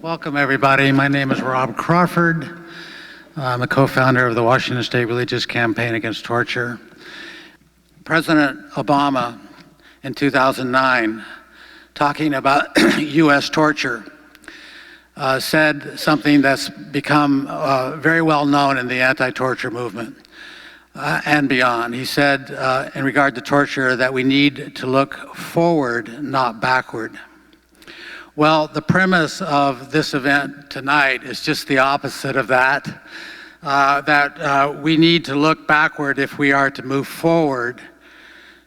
Welcome, everybody. My name is Rob Crawford. I'm a co-founder of the Washington State Religious Campaign Against Torture. President Obama, in 2009, talking about U.S. torture, said something that's become very well known in the anti-torture movement and beyond. He said, in regard to torture, that we need to look forward, not backward. Well, the premise of this event tonight is just the opposite of that, we need to look backward if we are to move forward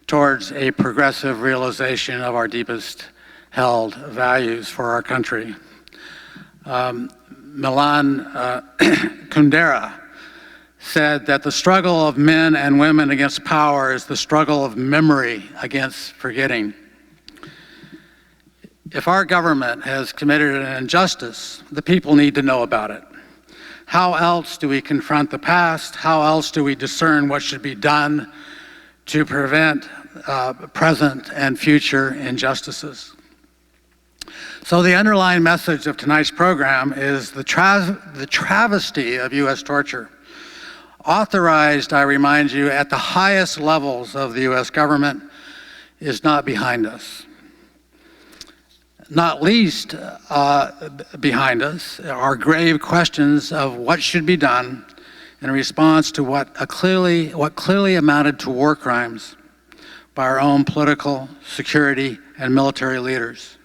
towards a progressive realization of our deepest held values for our country. Milan Kundera said that the struggle of men and women against power is the struggle of memory against forgetting. If our government has committed an injustice, the people need to know about it. How else do we confront the past? How else do we discern what should be done to prevent present and future injustices? So the underlying message of tonight's program is the travesty of U.S. torture, authorized, I remind you, at the highest levels of the U.S. government, is not behind us. Not least behind us are grave questions of what should be done in response to what clearly amounted to war crimes by our own political, security, and military leaders.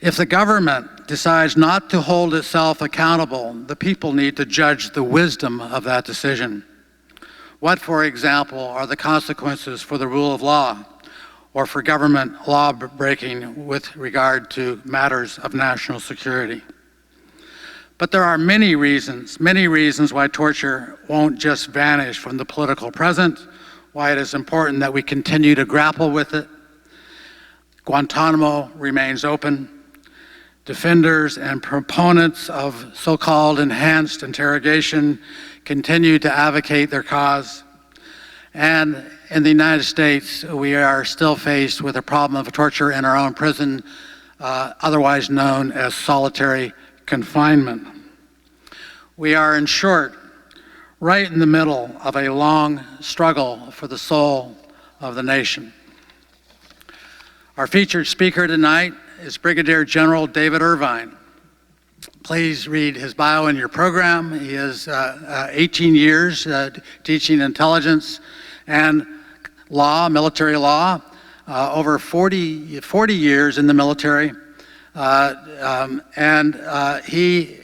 If the government decides not to hold itself accountable, the people need to judge the wisdom of that decision. What, for example, are the consequences for the rule of law, or for government law breaking with regard to matters of national security? But there are many reasons why torture won't just vanish from the political present, why it is important that we continue to grapple with it. Guantanamo remains open. Defenders and proponents of so-called enhanced interrogation continue to advocate their cause. And in the United States, we are still faced with a problem of torture in our own prison, otherwise known as solitary confinement. We are, in short, right in the middle of a long struggle for the soul of the nation. Our featured speaker tonight is Brigadier General David Irvine. Please read his bio in your program. He has 18 years teaching intelligence and law, military law, over 40 years in the military, he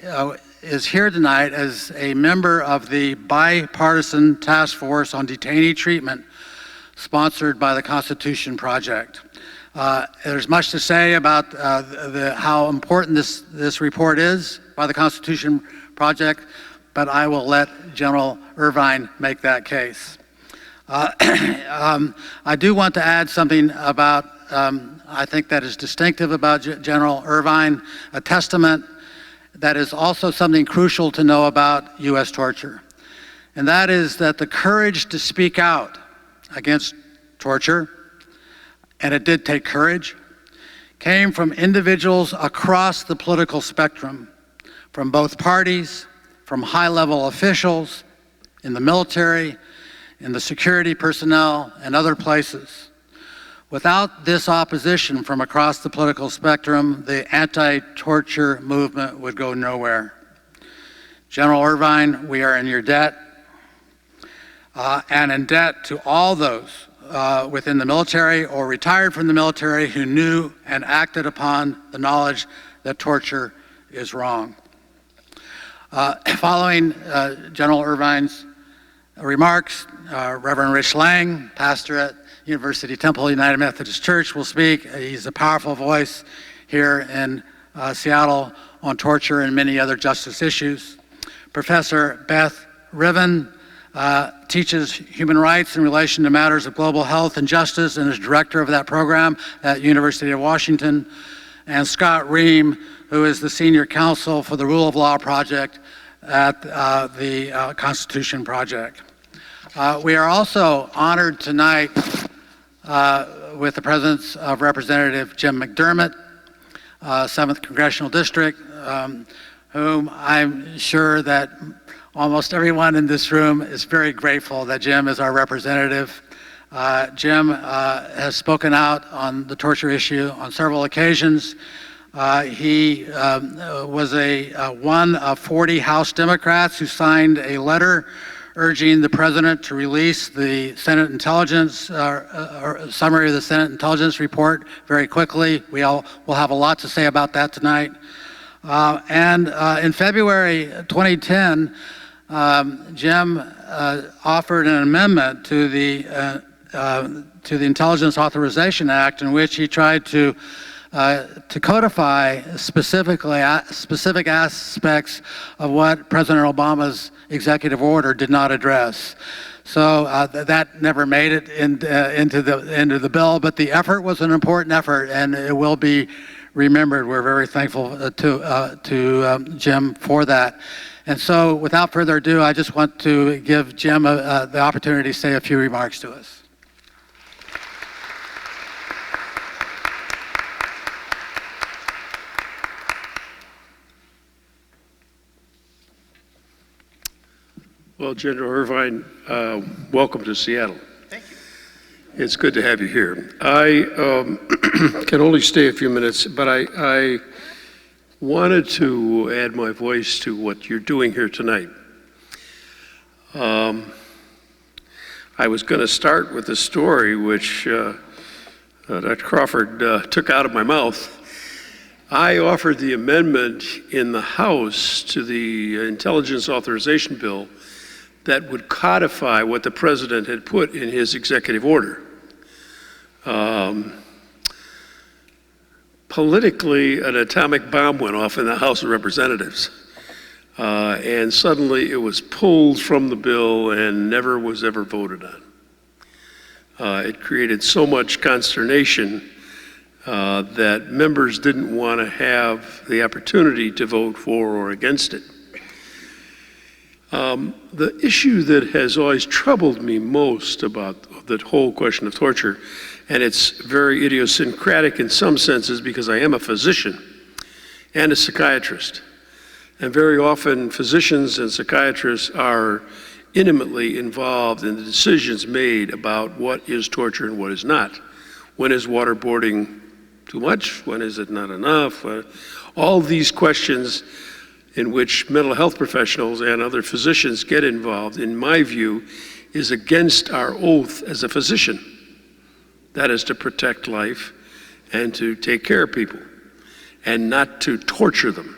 is here tonight as a member of the bipartisan task force on detainee treatment sponsored by the Constitution Project. There's much to say about how important this report is by the Constitution Project, but I will let General Irvine make that case. I do want to add something about, I think that is distinctive about General Irvine, a testament that is also something crucial to know about U.S. torture. And that is that the courage to speak out against torture, and it did take courage, came from individuals across the political spectrum, from both parties, from high-level officials in the military, in the security personnel, and other places. Without this opposition from across the political spectrum, the anti-torture movement would go nowhere. General Irvine, we are in your debt, and in debt to all those within the military or retired from the military who knew and acted upon the knowledge that torture is wrong. Following General Irvine's remarks, Reverend Rich Lang, pastor at University Temple United Methodist Church, will speak. He's a powerful voice here in Seattle on torture and many other justice issues. Professor Beth Riven teaches human rights in relation to matters of global health and justice and is director of that program at University of Washington. And Scott Ream, who is the senior counsel for the Rule of Law Project at the Constitution Project. We are also honored tonight with the presence of Representative Jim McDermott, 7th Congressional District, whom I'm sure that almost everyone in this room is very grateful that Jim is our representative. Jim has spoken out on the torture issue on several occasions. He was one of 40 House Democrats who signed a letter urging the president to release the Senate Intelligence, or summary of the Senate Intelligence report very quickly. Will have a lot to say about that tonight. And in February 2010, Jim offered an amendment to the Intelligence Authorization Act in which he tried to codify specific aspects of what President Obama's executive order did not address. So that never made it into the bill, but the effort was an important effort, and it will be remembered. We're very thankful to Jim for that. And so, without further ado, I just want to give Jim the opportunity to say a few remarks to us. Well, General Irvine, welcome to Seattle. Thank you. It's good to have you here. I can only stay a few minutes, but I wanted to add my voice to what you're doing here tonight. I was going to start with a story which Dr. Crawford took out of my mouth. I offered the amendment in the House to the Intelligence Authorization Bill that would codify what the president had put in his executive order. Politically, an atomic bomb went off in the House of Representatives, and suddenly it was pulled from the bill and never was ever voted on. It created so much consternation that members didn't want to have the opportunity to vote for or against it. The issue that has always troubled me most about the whole question of torture, and it's very idiosyncratic in some senses because I am a physician and a psychiatrist, and very often physicians and psychiatrists are intimately involved in the decisions made about what is torture and what is not. When is waterboarding too much? When is it not enough? All these questions in which mental health professionals and other physicians get involved, in my view, is against our oath as a physician. That is to protect life and to take care of people and not to torture them.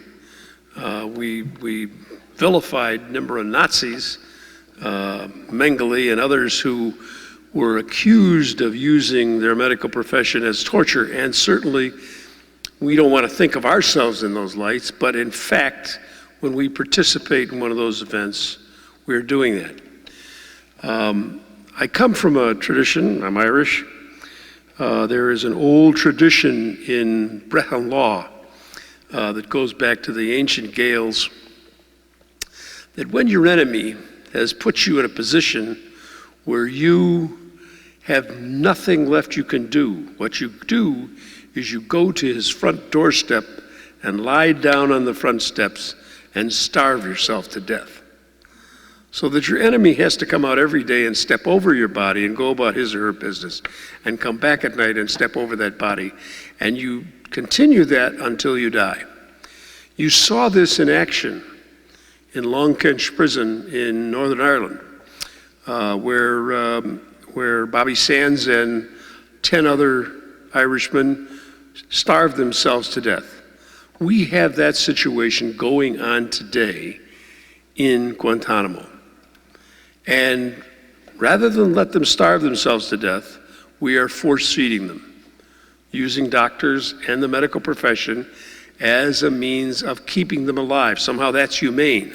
We vilified a number of Nazis, Mengele and others who were accused of using their medical profession as torture, and certainly we don't want to think of ourselves in those lights, but in fact, when we participate in one of those events, we're doing that. I come from a tradition, I'm Irish. There is an old tradition in Brehon law that goes back to the ancient Gaels, that when your enemy has put you in a position where you have nothing left you can do, what you do is you go to his front doorstep and lie down on the front steps and starve yourself to death. So that your enemy has to come out every day and step over your body and go about his or her business and come back at night and step over that body. And you continue that until you die. You saw this in action in Long Kench Prison in Northern Ireland, where Bobby Sands and 10 other Irishmen starved themselves to death. We have that situation going on today in Guantanamo. And rather than let them starve themselves to death, we are force feeding them, using doctors and the medical profession as a means of keeping them alive. Somehow that's humane.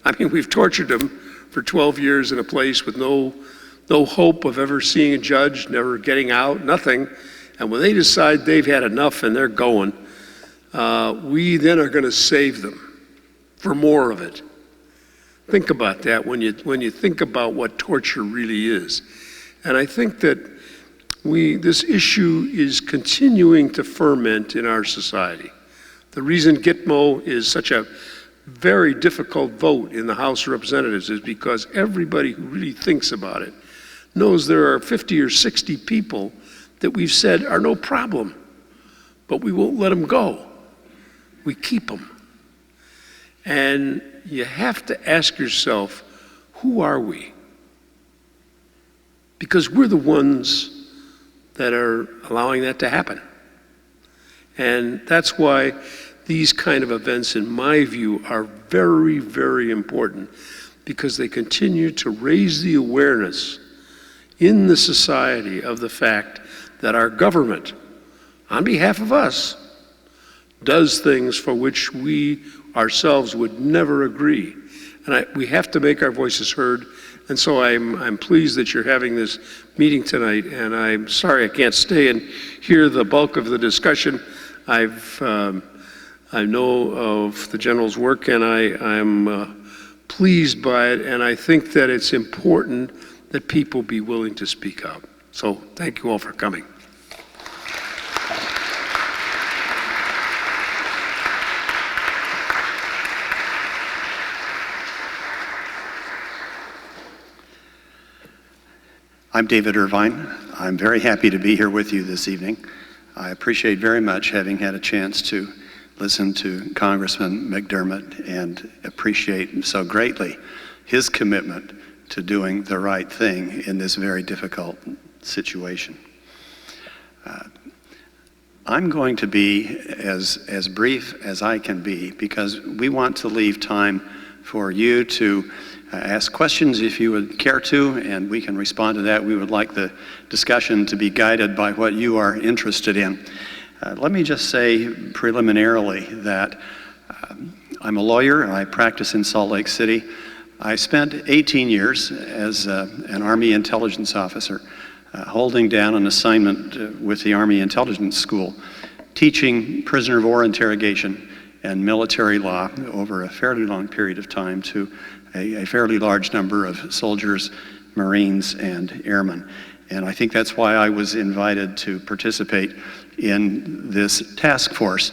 I mean, we've tortured them for 12 years in a place with no hope of ever seeing a judge, never getting out, nothing. And when they decide they've had enough and they're going, we then are going to save them for more of it. Think about that when you think about what torture really is. And I think that this issue is continuing to ferment in our society. The reason Gitmo is such a very difficult vote in the House of Representatives is because everybody who really thinks about it knows there are 50 or 60 people that we've said are no problem, but we won't let them go. We keep them. And you have to ask yourself, who are we? Because we're the ones that are allowing that to happen. And that's why these kind of events, in my view, are very, very important, because they continue to raise the awareness in the society of the fact that our government, on behalf of us, does things for which we ourselves would never agree. And we have to make our voices heard. And so I'm pleased that you're having this meeting tonight, and I'm sorry I can't stay and hear the bulk of the discussion. I know of the General's work, and I'm pleased by it, and I think that it's important that people be willing to speak up. So thank you all for coming. I'm David Irvine. I'm very happy to be here with you this evening. I appreciate very much having had a chance to listen to Congressman McDermott and appreciate so greatly his commitment to doing the right thing in this very difficult situation. I'm going to be as brief as I can be, because we want to leave time for you to ask questions if you would care to, and we can respond to that. We would like the discussion to be guided by what you are interested in. Let me just say preliminarily that I'm a lawyer and I practice in Salt Lake City. I spent 18 years as an Army intelligence officer, holding down an assignment with the Army Intelligence School, teaching prisoner of war interrogation and military law over a fairly long period of time to a fairly large number of soldiers, Marines, and airmen. And I think that's why I was invited to participate in this task force,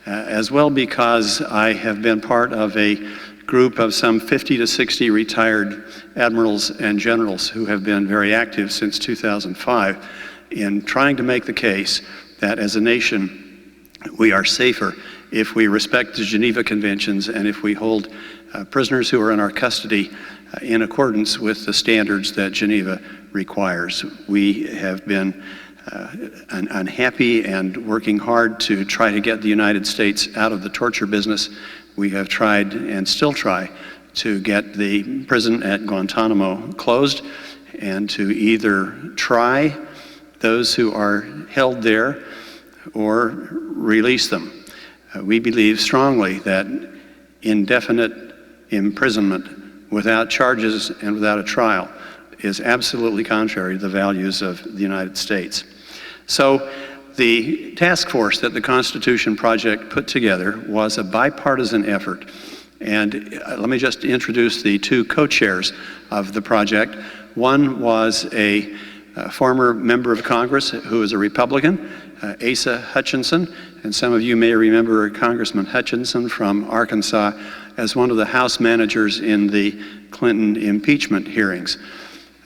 as well because I have been part of a group of some 50 to 60 retired admirals and generals who have been very active since 2005 in trying to make the case that as a nation we are safer if we respect the Geneva Conventions and if we hold prisoners who are in our custody in accordance with the standards that Geneva requires. We have been unhappy and working hard to try to get the United States out of the torture business. We have tried and still try to get the prison at Guantanamo closed and to either try those who are held there or release them. We believe strongly that indefinite imprisonment without charges and without a trial is absolutely contrary to the values of the United States. So the task force that the Constitution Project put together was a bipartisan effort. And let me just introduce the two co-chairs of the project. One was a former member of Congress who is a Republican, Asa Hutchinson, and some of you may remember Congressman Hutchinson from Arkansas as one of the House managers in the Clinton impeachment hearings.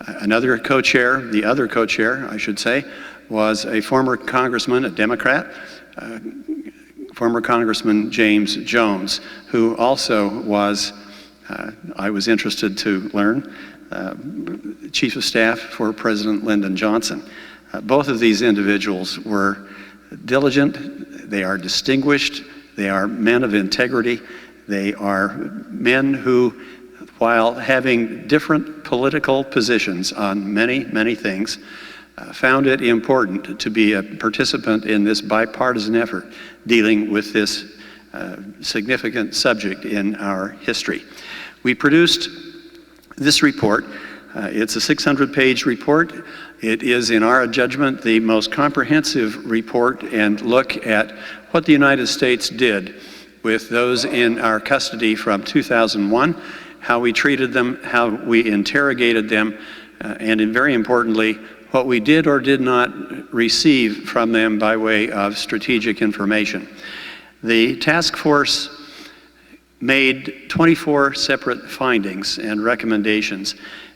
Another co-chair, the other co-chair, I should say, was a former congressman, a Democrat, former Congressman James Jones, who also was, I was interested to learn, Chief of Staff for President Lyndon Johnson. Both of these individuals were diligent, they are distinguished, they are men of integrity, they are men who, while having different political positions on many, many things, found it important to be a participant in this bipartisan effort dealing with this significant subject in our history. We produced this report. It's a 600-page report. It is, in our judgment, the most comprehensive report and look at what the United States did with those in our custody from 2001, how we treated them, how we interrogated them, and very importantly, what we did or did not receive from them by way of strategic information. The task force made 24 separate findings and recommendations,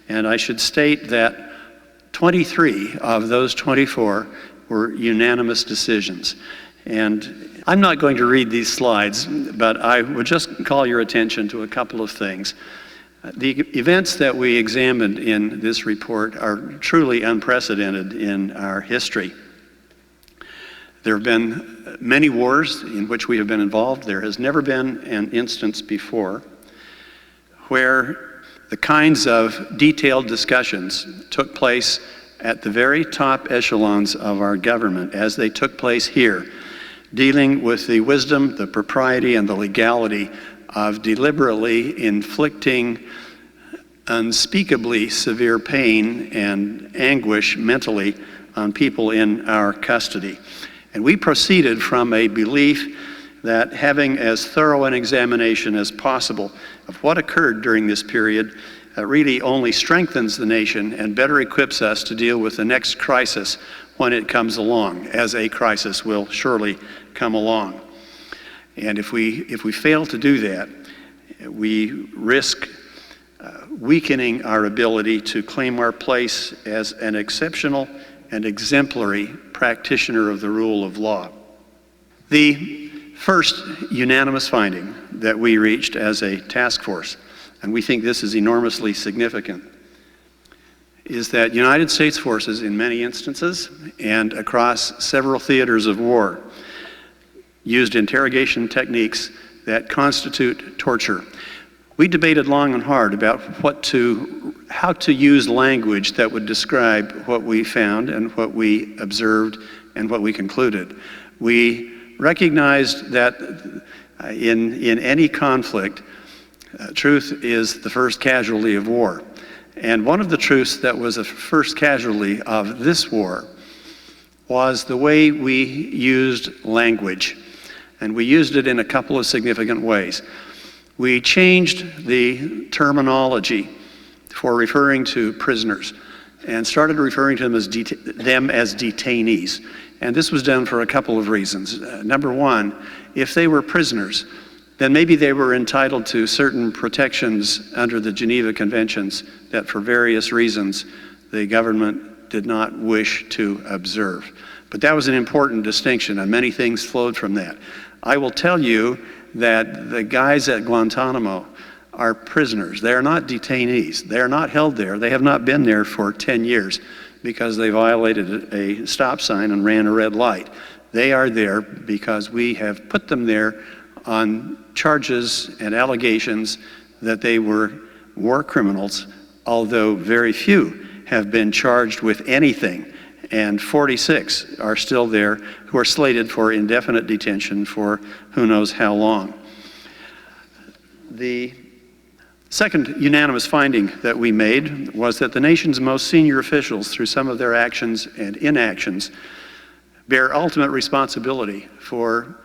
and I should state that 23 of those 24 were unanimous decisions. And I'm not going to read these slides, but I would just call your attention to a couple of things. The events that we examined in this report are truly unprecedented in our history. There have been many wars in which we have been involved. There has never been an instance before where the kinds of detailed discussions took place at the very top echelons of our government as they took place here, dealing with the wisdom, the propriety, and the legality of deliberately inflicting unspeakably severe pain and anguish mentally on people in our custody. And we proceeded from a belief that having as thorough an examination as possible of what occurred during this period really only strengthens the nation and better equips us to deal with the next crisis when it comes along, as a crisis will surely come along. And if we fail to do that, we risk weakening our ability to claim our place as an exceptional and exemplary practitioner of the rule of law. The first unanimous finding that we reached as a task force, and we think this is enormously significant, is that United States forces in many instances and across several theaters of war used interrogation techniques that constitute torture. We debated long and hard about how to use language that would describe what we found and what we observed and what we concluded. We recognized that in any conflict, truth is the first casualty of war. And one of the truths that was a first casualty of this war was the way we used language. And we used it in a couple of significant ways. We changed the terminology for referring to prisoners and started referring to them as detainees. And this was done for a couple of reasons. Number one, if they were prisoners, then maybe they were entitled to certain protections under the Geneva Conventions that for various reasons the government did not wish to observe. But that was an important distinction, and many things flowed from that. I will tell you that the guys at Guantanamo are prisoners. They are not detainees. They are not held there. They have not been there for 10 years because they violated a stop sign and ran a red light. They are there because we have put them there on charges and allegations that they were war criminals, although very few have been charged with anything. And 46 are still there who are slated for indefinite detention for who knows how long. The second unanimous finding that we made was that the nation's most senior officials, through some of their actions and inactions, bear ultimate responsibility for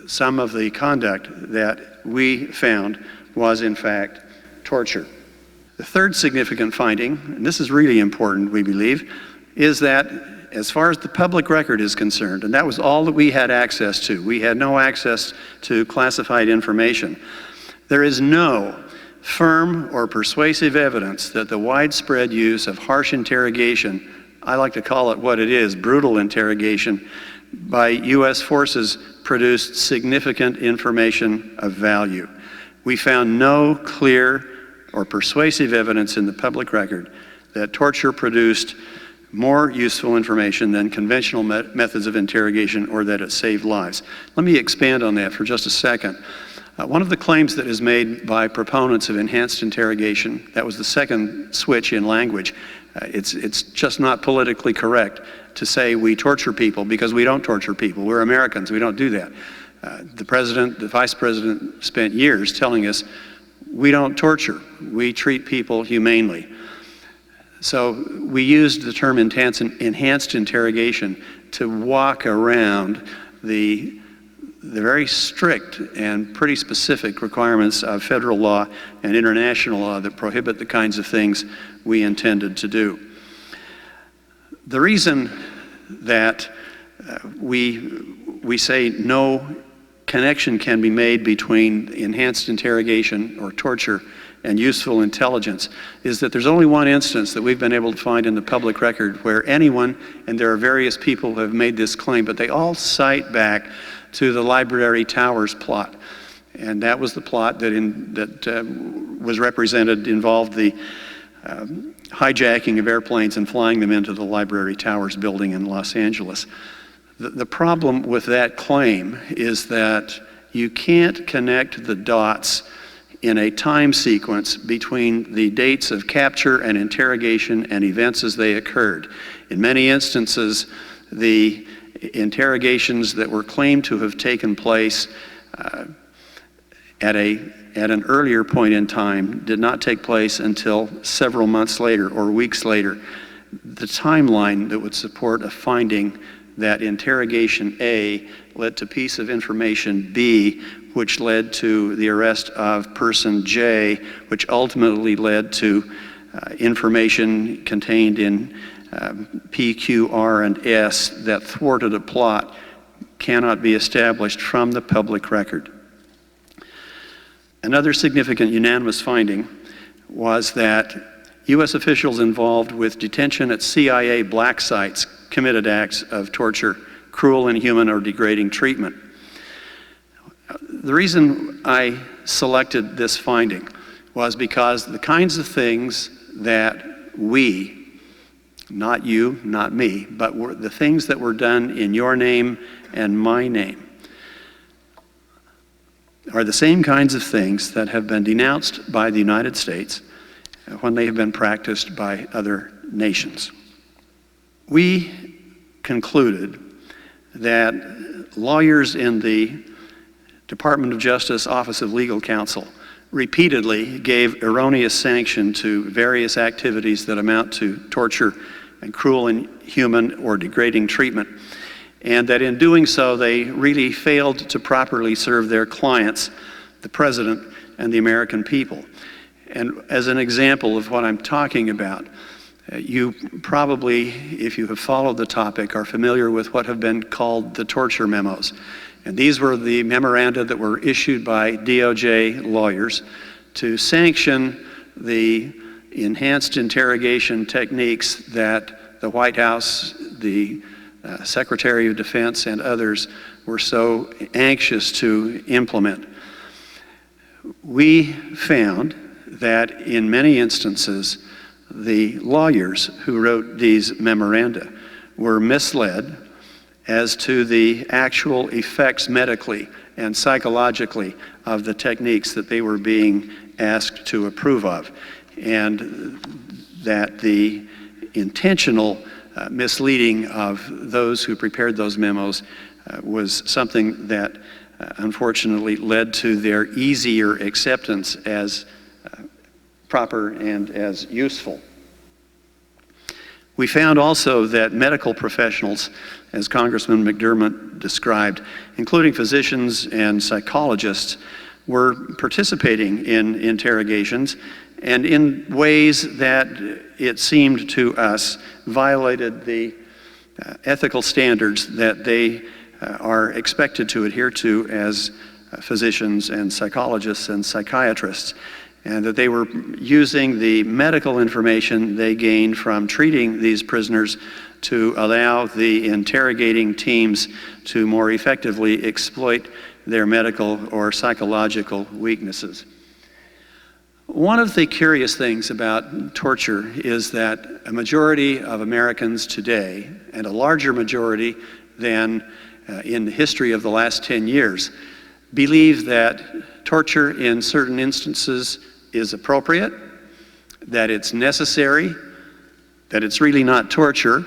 some of the conduct that we found was in fact torture. The third significant finding, and this is really important, we believe, is that as far as the public record is concerned, and that was all that we had access to, we had no access to classified information, there is no firm or persuasive evidence that the widespread use of harsh interrogation, I like to call it what it is, brutal interrogation, by U.S. forces produced significant information of value. We found no clear or persuasive evidence in the public record that torture produced more useful information than conventional methods of interrogation or that it saved lives. Let me expand on that for just a second. One of the claims that is made by proponents of enhanced interrogation, that was the second switch in language, it's just not politically correct to say we torture people, because we don't torture people. We're Americans, we don't do that. The president, the vice president spent years telling us we don't torture, we treat people humanely. So we used the term enhanced interrogation to walk around the very strict and pretty specific requirements of federal law and international law that prohibit the kinds of things we intended to do. The reason that we say no connection can be made between enhanced interrogation or torture and useful intelligence is that there's only one instance that we've been able to find in the public record where anyone, and there are various people who have made this claim, but they all cite back to the Library Towers plot. And that was the plot that was represented, involved the hijacking of airplanes and flying them into the Library Towers building in Los Angeles. The problem with that claim is that you can't connect the dots in a time sequence between the dates of capture and interrogation and events as they occurred. In many instances, the interrogations that were claimed to have taken place at an earlier point in time did not take place until several months later or weeks later. The timeline that would support a finding that interrogation A led to piece of information B, which led to the arrest of person J, which ultimately led to information contained in P, Q, R, and S that thwarted a plot, cannot be established from the public record. Another significant unanimous finding was that U.S. officials involved with detention at CIA black sites committed acts of torture, cruel, inhuman, or degrading treatment. The reason I selected this finding was because the kinds of things that we, not you, not me, but the things that were done in your name and my name are the same kinds of things that have been denounced by the United States when they have been practiced by other nations. We concluded that lawyers in the Department of Justice Office of Legal Counsel repeatedly gave erroneous sanction to various activities that amount to torture and cruel, inhuman, or degrading treatment, and that in doing so they really failed to properly serve their clients, the President and the American people. And as an example of what I'm talking about, you probably, if you have followed the topic, are familiar with what have been called the torture memos. And these were the memoranda that were issued by DOJ lawyers to sanction the enhanced interrogation techniques that the White House, the Secretary of Defense, and others were so anxious to implement. We found that in many instances, the lawyers who wrote these memoranda were misled as to the actual effects medically and psychologically of the techniques that they were being asked to approve of, and that the intentional misleading of those who prepared those memos was something that unfortunately led to their easier acceptance as proper and as useful. We found also that medical professionals, as Congressman McDermott described, including physicians and psychologists, were participating in interrogations and in ways that it seemed to us violated the ethical standards that they are expected to adhere to as physicians and psychologists and psychiatrists, and that they were using the medical information they gained from treating these prisoners to allow the interrogating teams to more effectively exploit their medical or psychological weaknesses. One of the curious things about torture is that a majority of Americans today, and a larger majority than in the history of the last 10 years, believe that torture in certain instances is appropriate, that it's necessary, that it's really not torture,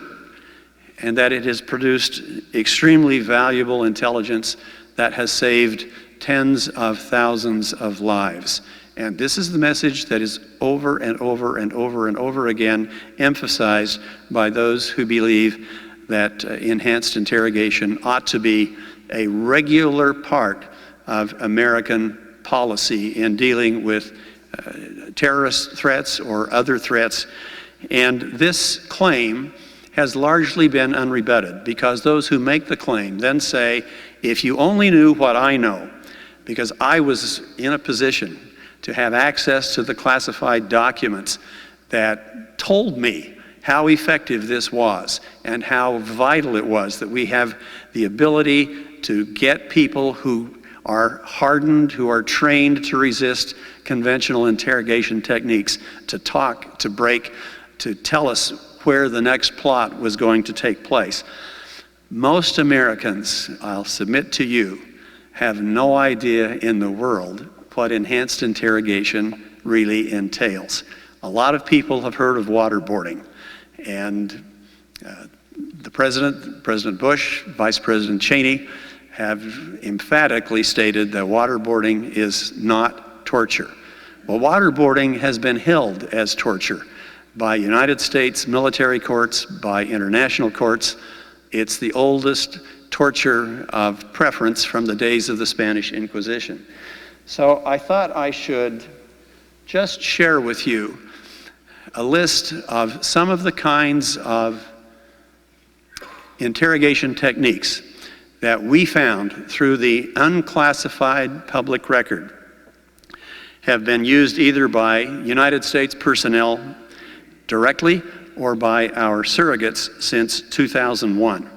and that it has produced extremely valuable intelligence that has saved tens of thousands of lives. And this is the message that is over and over and over and over again emphasized by those who believe that enhanced interrogation ought to be a regular part of American policy in dealing with terrorist threats or other threats. And this claim has largely been unrebutted, because those who make the claim then say If you only knew what I know, because I was in a position to have access to the classified documents that told me how effective this was and how vital it was that we have the ability to get people who are hardened, who are trained to resist conventional interrogation techniques, to talk, to break, to tell us where the next plot was going to take place. Most Americans, I'll submit to you, have no idea in the world what enhanced interrogation really entails. A lot of people have heard of waterboarding, and the President Bush, Vice President Cheney, have emphatically stated that waterboarding is not torture. Well, waterboarding has been held as torture by United States military courts, by international courts. It's the oldest torture of preference from the days of the Spanish Inquisition. So I thought I should just share with you a list of some of the kinds of interrogation techniques that we found through the unclassified public record have been used either by United States personnel directly or by our surrogates since 2001.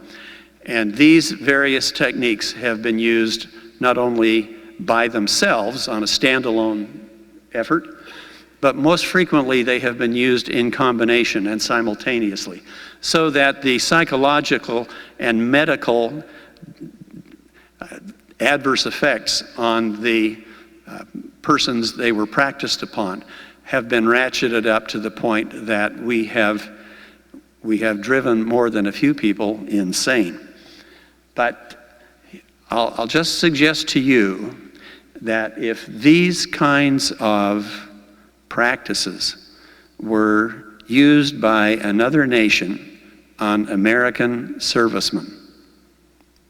And these various techniques have been used not only by themselves on a standalone effort, but most frequently they have been used in combination and simultaneously, so that the psychological and medical adverse effects on the persons they were practiced upon have been ratcheted up to the point that we have driven more than a few people insane. But I'll just suggest to you that if these kinds of practices were used by another nation on American servicemen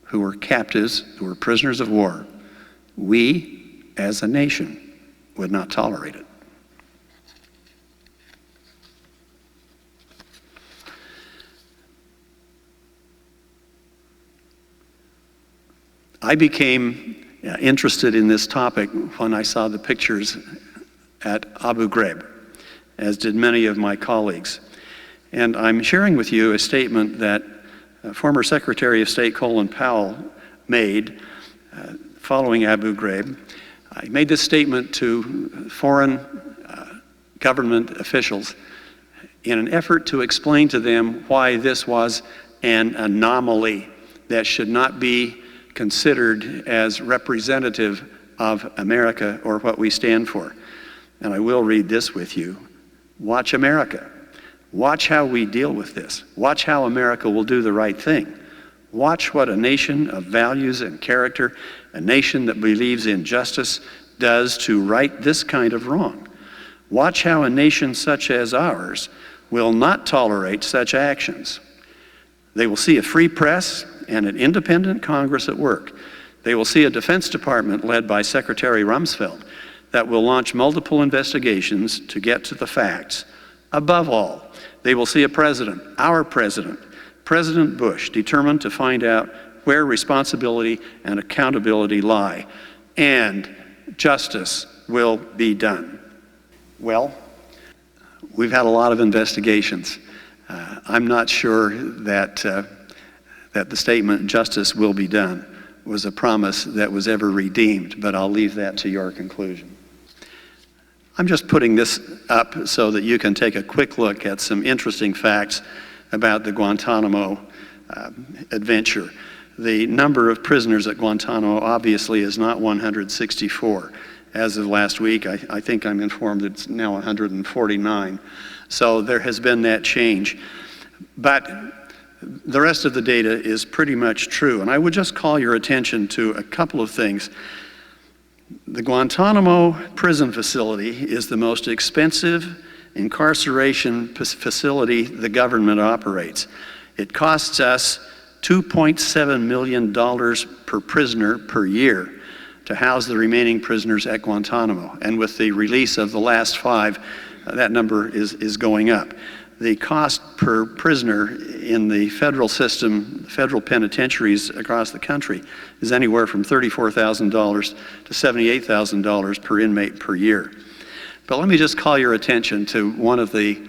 who were captives, who were prisoners of war, we as a nation would not tolerate it. I became interested in this topic when I saw the pictures at Abu Ghraib, as did many of my colleagues. And I'm sharing with you a statement that former Secretary of State Colin Powell made following Abu Ghraib. He made this statement to foreign government officials in an effort to explain to them why this was an anomaly that should not be considered as representative of America or what we stand for. And I will read this with you. Watch America. Watch how we deal with this. Watch how America will do the right thing. Watch what a nation of values and character, a nation that believes in justice, does to right this kind of wrong. Watch how a nation such as ours will not tolerate such actions. They will see a free press and an independent Congress at work. They will see a Defense Department led by Secretary Rumsfeld that will launch multiple investigations to get to the facts. Above all, they will see a president, our president, President Bush, determined to find out where responsibility and accountability lie, and justice will be done. Well, we've had a lot of investigations. I'm not sure that the statement, justice will be done, was a promise that was ever redeemed, but I'll leave that to your conclusion. I'm just putting this up so that you can take a quick look at some interesting facts about the Guantanamo adventure. The number of prisoners at Guantanamo obviously is not 164. As of last week, I think I'm informed it's now 149. So there has been that change. But the rest of the data is pretty much true. And I would just call your attention to a couple of things. The Guantanamo prison facility is the most expensive incarceration facility the government operates. It costs us $2.7 million per prisoner per year to house the remaining prisoners at Guantanamo. And with the release of the last 5, that number is going up. the cost per prisoner in the federal system, federal penitentiaries across the country, is anywhere from $34,000 to $78,000 per inmate per year. But let me just call your attention to one of the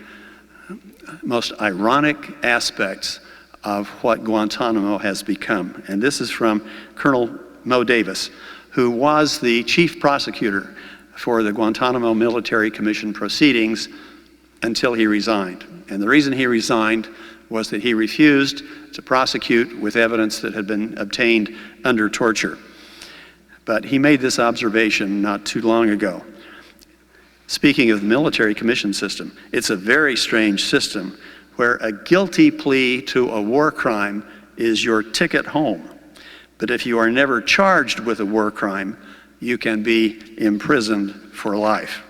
most ironic aspects of what Guantanamo has become. And this is from Colonel Mo Davis, who was the chief prosecutor for the Guantanamo Military Commission proceedings until he resigned. And the reason he resigned was that he refused to prosecute with evidence that had been obtained under torture. But he made this observation not too long ago. Speaking of the military commission system, it's a very strange system where a guilty plea to a war crime is your ticket home. But if you are never charged with a war crime, you can be imprisoned for life.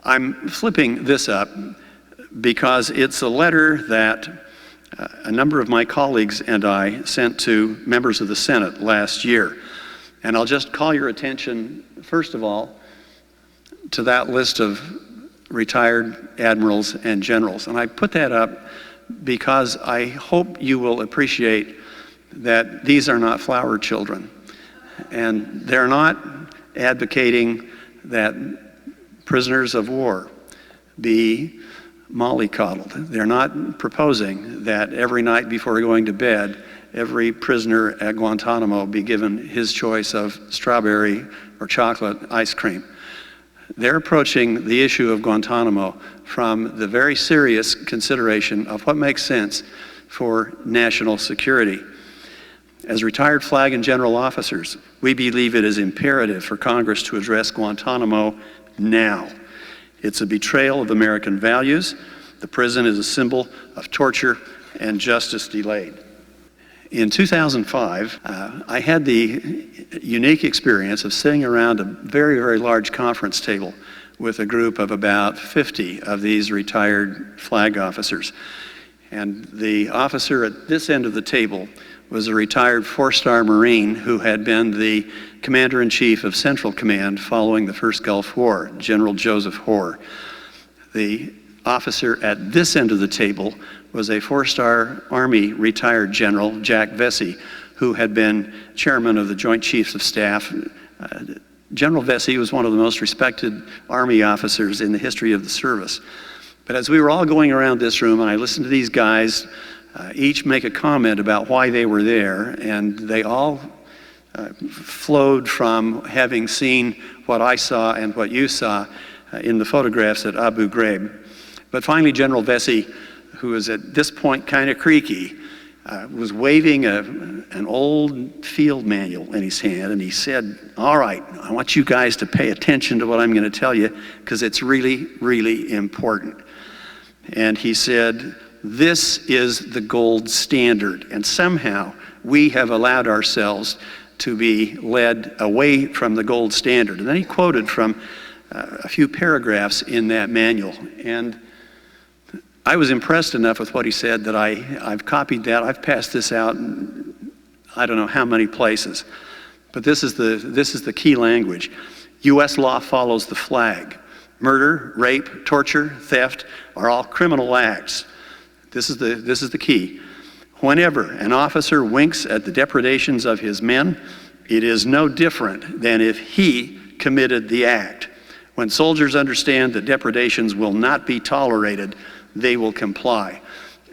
I'm flipping this up because it's a letter that a number of my colleagues and I sent to members of the Senate last year. And I'll just call your attention, first of all, to that list of retired admirals and generals. And I put that up because I hope you will appreciate that these are not flower children. And they're not advocating that prisoners of war be mollycoddled. They're not proposing that every night before going to bed, every prisoner at Guantanamo be given his choice of strawberry or chocolate ice cream. They're approaching the issue of Guantanamo from the very serious consideration of what makes sense for national security. As retired flag and general officers, we believe it is imperative for Congress to address Guantanamo now. It's a betrayal of American values. The prison is a symbol of torture and justice delayed. In 2005, I had the unique experience of sitting around a very, very large conference table with a group of about 50 of these retired flag officers. And the officer at this end of the table was a retired four-star Marine who had been the Commander-in-Chief of Central Command following the First Gulf War, General Joseph Hoar. The officer at this end of the table was a four-star Army retired General, Jack Vesey, who had been chairman of the Joint Chiefs of Staff. General Vesey was one of the most respected Army officers in the history of the service. But as we were all going around this room and I listened to these guys each make a comment about why they were there, and they all flowed from having seen what I saw and what you saw in the photographs at Abu Ghraib. But finally, General Vesey, who was at this point kind of creaky, was waving an old field manual in his hand, and he said, "All right, I want you guys to pay attention to what I'm going to tell you, because it's really, really important." And he said, "This is the gold standard, and somehow we have allowed ourselves to be led away from the gold standard." And then he quoted from a few paragraphs in that manual. And I was impressed enough with what he said that I've copied that. I've passed this out in I don't know how many places. But this is the key language. U.S. law follows the flag. Murder, rape, torture, theft are all criminal acts. This is the key. Whenever an officer winks at the depredations of his men, it is no different than if he committed the act. When soldiers understand that depredations will not be tolerated, they will comply.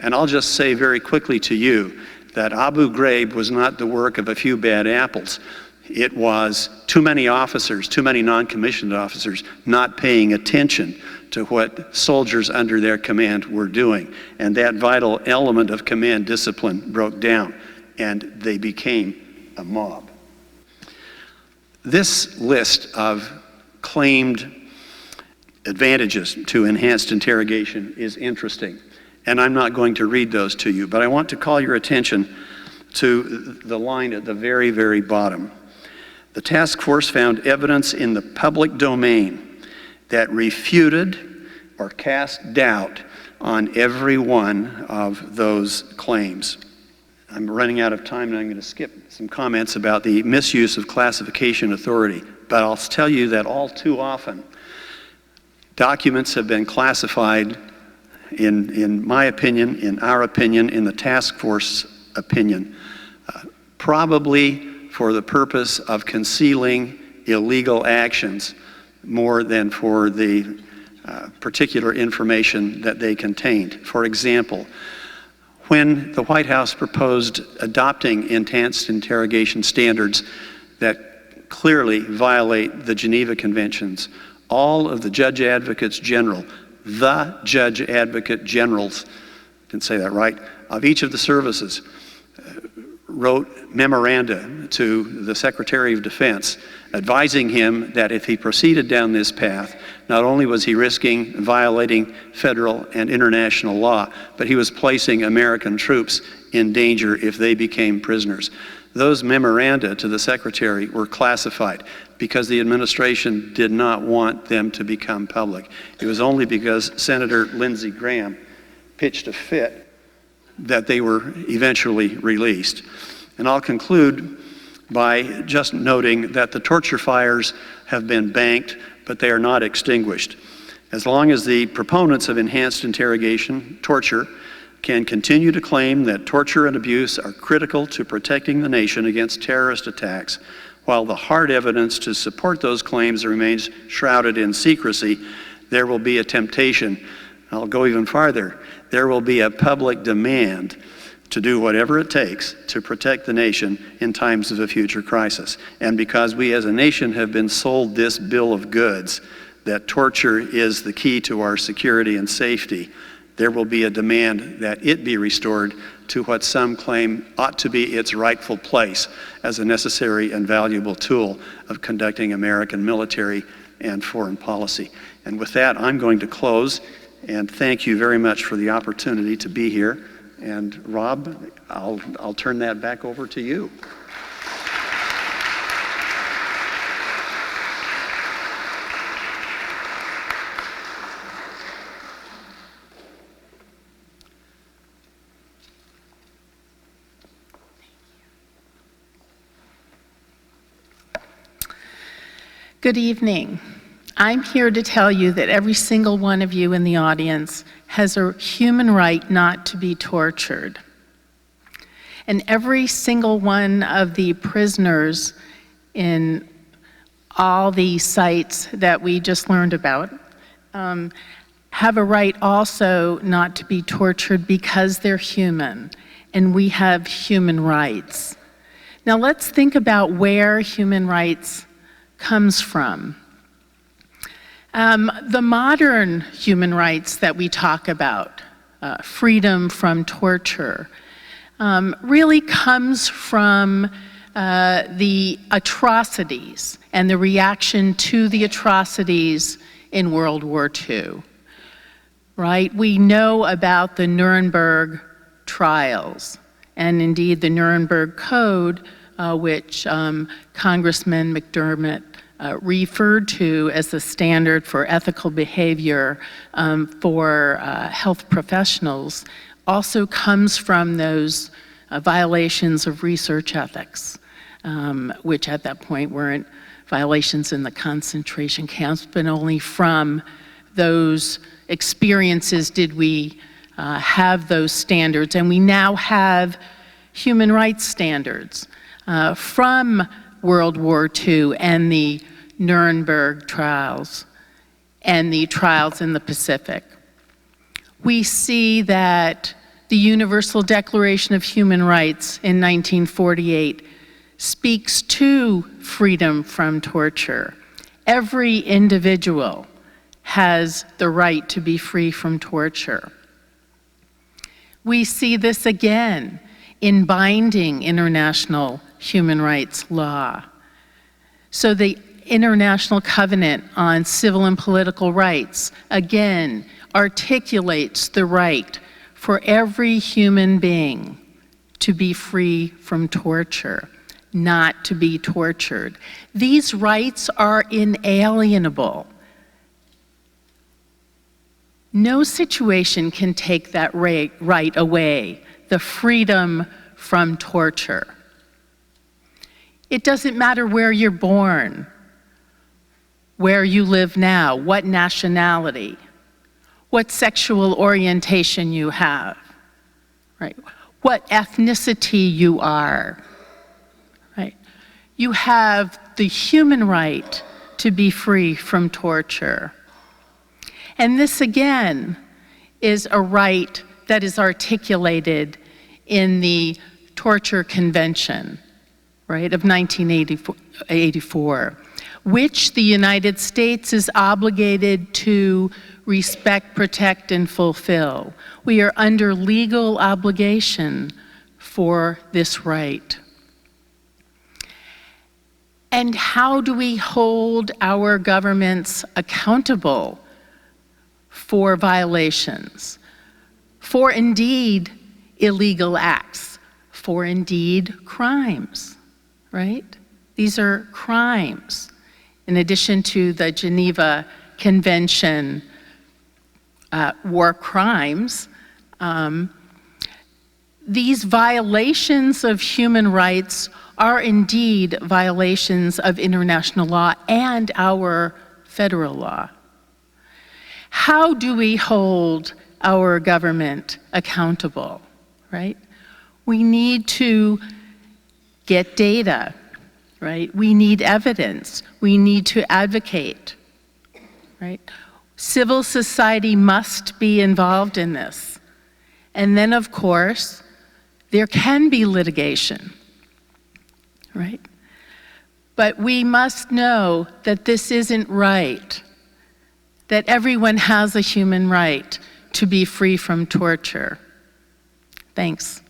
And I'll just say very quickly to you that Abu Ghraib was not the work of a few bad apples. It was too many officers, too many non-commissioned officers, not paying attention to what soldiers under their command were doing. And that vital element of command discipline broke down, and they became a mob. This list of claimed advantages to enhanced interrogation is interesting, and I'm not going to read those to you, but I want to call your attention to the line at the very, very bottom. The task force found evidence in the public domain that refuted or cast doubt on every one of those claims. I'm running out of time, and I'm going to skip some comments about the misuse of classification authority. But I'll tell you that all too often, documents have been classified in my opinion, in our opinion, in the task force opinion, probably for the purpose of concealing illegal actions more than for the particular information that they contained. For example, when the White House proposed adopting enhanced interrogation standards that clearly violate the Geneva Conventions, all of the judge advocates general, the judge advocate generals, didn't say that right, of each of the services wrote memoranda to the Secretary of Defense advising him that if he proceeded down this path, not only was he risking violating federal and international law, but he was placing American troops in danger if they became prisoners. Those memoranda to the Secretary were classified because the administration did not want them to become public. It was only because Senator Lindsey Graham pitched a fit that they were eventually released. And I'll conclude by just noting that the torture fires have been banked, but they are not extinguished. As long as the proponents of enhanced interrogation, torture, can continue to claim that torture and abuse are critical to protecting the nation against terrorist attacks, while the hard evidence to support those claims remains shrouded in secrecy, there will be a temptation. I'll go even farther. There will be a public demand to do whatever it takes to protect the nation in times of a future crisis. And because we as a nation have been sold this bill of goods, that torture is the key to our security and safety, there will be a demand that it be restored to what some claim ought to be its rightful place as a necessary and valuable tool of conducting American military and foreign policy. And with that, I'm going to close and thank you very much for the opportunity to be here. And Rob, I'll turn that back over to you. Good evening. I'm here to tell you that every single one of you in the audience has a human right not to be tortured. And every single one of the prisoners in all the sites that we just learned about have a right also not to be tortured because they're human, and we have human rights. Now let's think about where human rights comes from. The modern human rights that we talk about, freedom from torture, really comes from the atrocities and the reaction to the atrocities in World War II, right? We know about the Nuremberg trials, and indeed the Nuremberg Code, which Congressman McDermott referred to as the standard for ethical behavior for health professionals, also comes from those violations of research ethics, which at that point weren't violations in the concentration camps, but only from those experiences did we have those standards. And we now have human rights standards from World War II and the Nuremberg trials and the trials in the Pacific. We see that the Universal Declaration of Human Rights in 1948 speaks to freedom from torture. Every individual has the right to be free from torture. We see this again in binding international human rights law. So the International Covenant on Civil and Political Rights, again, articulates the right for every human being to be free from torture, not to be tortured. These rights are inalienable. No situation can take that right away, the freedom from torture. It doesn't matter where you're born, where you live now, what nationality, what sexual orientation you have, right? What ethnicity you are, right? You have the human right to be free from torture. And this, again, is a right that is articulated in the Torture Convention, right, of 1984, which the United States is obligated to respect, protect, and fulfill. We are under legal obligation for this right. And how do we hold our governments accountable for violations, for indeed illegal acts, for indeed crimes, right? These are crimes. In addition to the Geneva Convention war crimes, these violations of human rights are indeed violations of international law and our federal law. How do we hold our government accountable, right? We need to get data, right? We need evidence. We need to advocate, right? Civil society must be involved in this. And then, of course, there can be litigation, right? But we must know that this isn't right, that everyone has a human right to be free from torture. Thanks.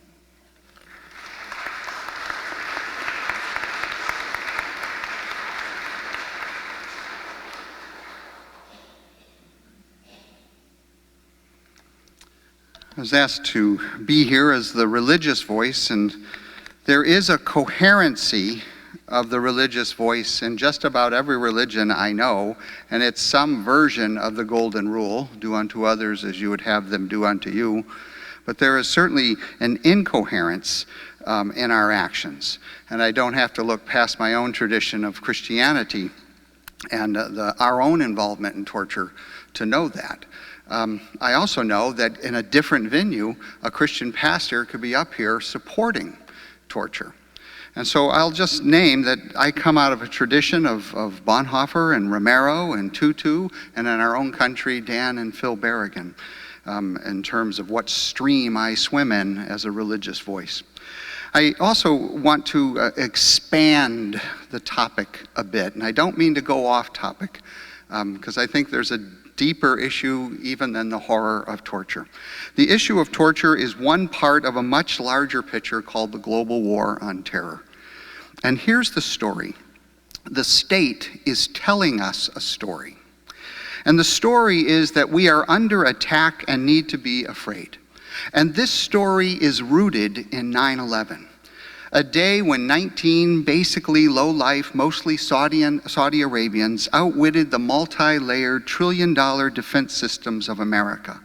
I was asked to be here as the religious voice, and there is a coherency of the religious voice in just about every religion I know, and it's some version of the golden rule, do unto others as you would have them do unto you. But there is certainly an incoherence in our actions, and I don't have to look past my own tradition of Christianity and our own involvement in torture to know that. I also know that in a different venue, a Christian pastor could be up here supporting torture. And so I'll just name that I come out of a tradition of Bonhoeffer and Romero and Tutu, and in our own country, Dan and Phil Berrigan, in terms of what stream I swim in as a religious voice. I also want to expand the topic a bit, and I don't mean to go off topic, because I think there's a deeper issue even than the horror of torture. The issue of torture is one part of a much larger picture called the global war on terror. And here's the story. The state is telling us a story. And the story is that we are under attack and need to be afraid. And this story is rooted in 9/11. A day when 19 basically low-life, mostly Saudi Arabians outwitted the multi-layered trillion-dollar defense systems of America.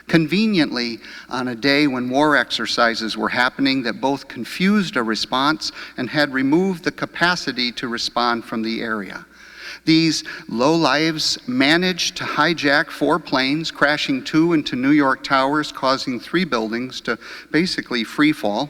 Conveniently, on a day when war exercises were happening that both confused a response and had removed the capacity to respond from the area. These lowlives managed to hijack 4 planes, crashing 2 into New York towers, causing 3 buildings to basically free fall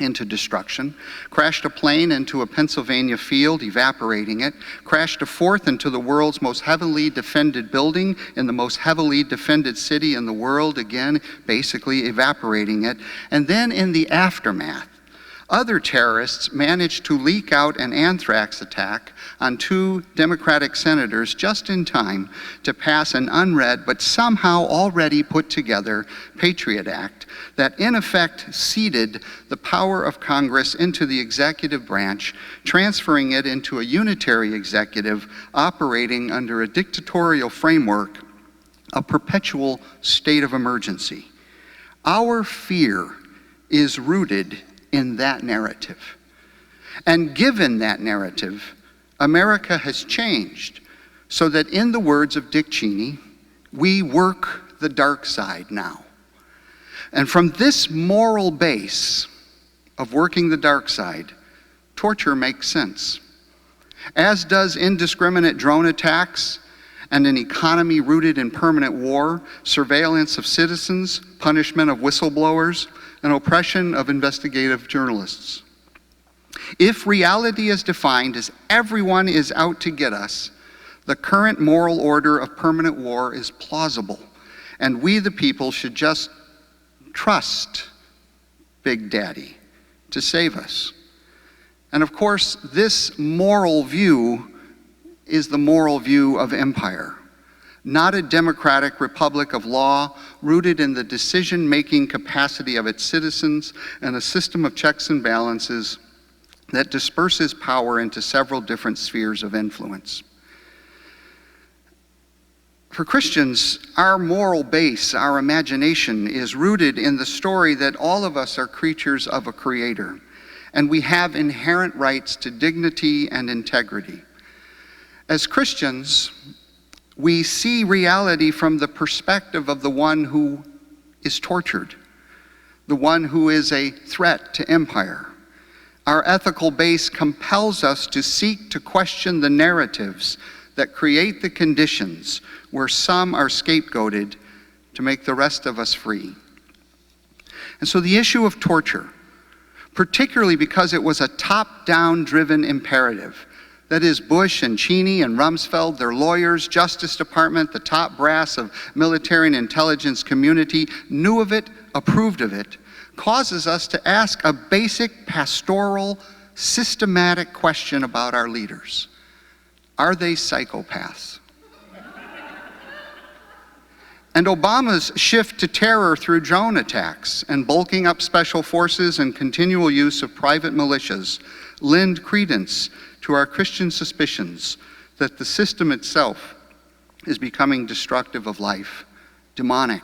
into destruction, crashed a plane into a Pennsylvania field, evaporating it, crashed a 4th into the world's most heavily defended building in the most heavily defended city in the world, again, basically evaporating it. And then in the aftermath, other terrorists managed to leak out an anthrax attack on 2 Democratic senators just in time to pass an unread but somehow already put together Patriot Act that in effect ceded the power of Congress into the executive branch, transferring it into a unitary executive operating under a dictatorial framework, a perpetual state of emergency. Our fear is rooted in that narrative. And given that narrative, America has changed so that, in the words of Dick Cheney, we work the dark side now. And from this moral base of working the dark side, torture makes sense. As does indiscriminate drone attacks, and an economy rooted in permanent war, surveillance of citizens, punishment of whistleblowers, and oppression of investigative journalists. If reality is defined as everyone is out to get us, the current moral order of permanent war is plausible, and we the people should just trust Big Daddy to save us. And of course, this moral view is the moral view of empire, not a democratic republic of law rooted in the decision-making capacity of its citizens and a system of checks and balances that disperses power into several different spheres of influence. For Christians, our moral base, our imagination, is rooted in the story that all of us are creatures of a creator, and we have inherent rights to dignity and integrity. As Christians, we see reality from the perspective of the one who is tortured, the one who is a threat to empire. Our ethical base compels us to seek to question the narratives that create the conditions where some are scapegoated to make the rest of us free. And so the issue of torture, particularly because it was a top-down driven imperative, that is, Bush and Cheney and Rumsfeld, their lawyers, Justice Department, the top brass of military and intelligence community, knew of it, approved of it, causes us to ask a basic pastoral, systematic question about our leaders. Are they psychopaths? And Obama's shift to terror through drone attacks and bulking up special forces and continual use of private militias lend credence to our Christian suspicions that the system itself is becoming destructive of life, demonic,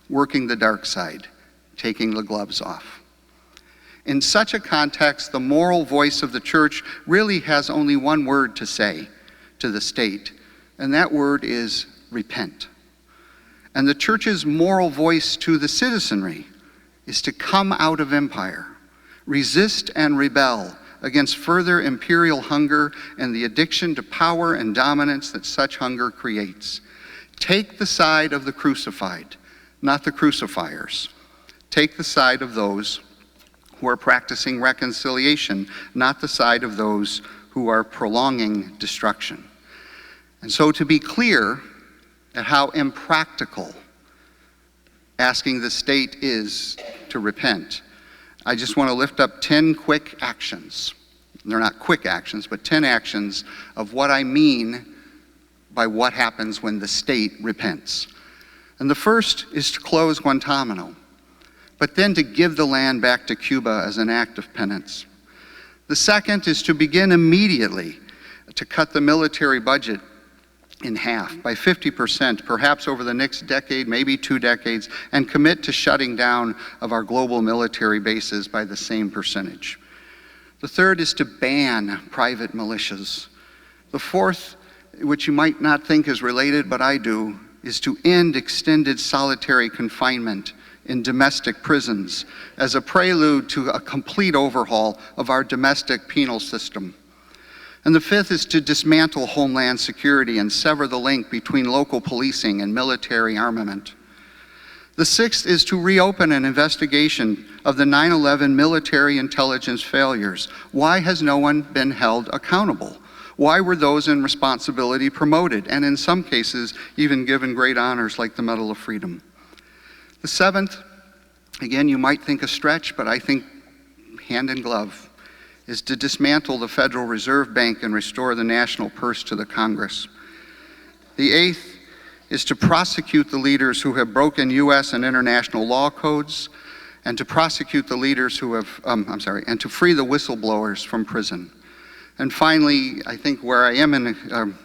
working the dark side, taking the gloves off. In such a context, the moral voice of the church really has only one word to say to the state, and that word is repent. And the church's moral voice to the citizenry is to come out of empire, resist and rebel against further imperial hunger and the addiction to power and dominance that such hunger creates. Take the side of the crucified, not the crucifiers. Take the side of those who are practicing reconciliation, not the side of those who are prolonging destruction. And so to be clear at how impractical asking the state is to repent, I just want to lift up 10 quick actions. They're not quick actions, but 10 actions of what I mean by what happens when the state repents. And the first is to close Guantanamo, but then to give the land back to Cuba as an act of penance. The second is to begin immediately to cut the military budget in half, by 50%, perhaps over the next decade, maybe 2 decades, and commit to shutting down of our global military bases by the same percentage. The third is to ban private militias. The fourth, which you might not think is related, but I do, is to end extended solitary confinement in domestic prisons as a prelude to a complete overhaul of our domestic penal system. And the fifth is to dismantle Homeland Security and sever the link between local policing and military armament. The sixth is to reopen an investigation of the 9/11 military intelligence failures. Why has no one been held accountable? Why were those in responsibility promoted, and in some cases even given great honors like the Medal of Freedom? The seventh, again, you might think a stretch, but I think hand in glove, is to dismantle the Federal Reserve Bank and restore the national purse to the Congress. The eighth is to prosecute the leaders who have broken U.S. and international law codes, and to prosecute the leaders who have, and to free the whistleblowers from prison. And finally, I think where I am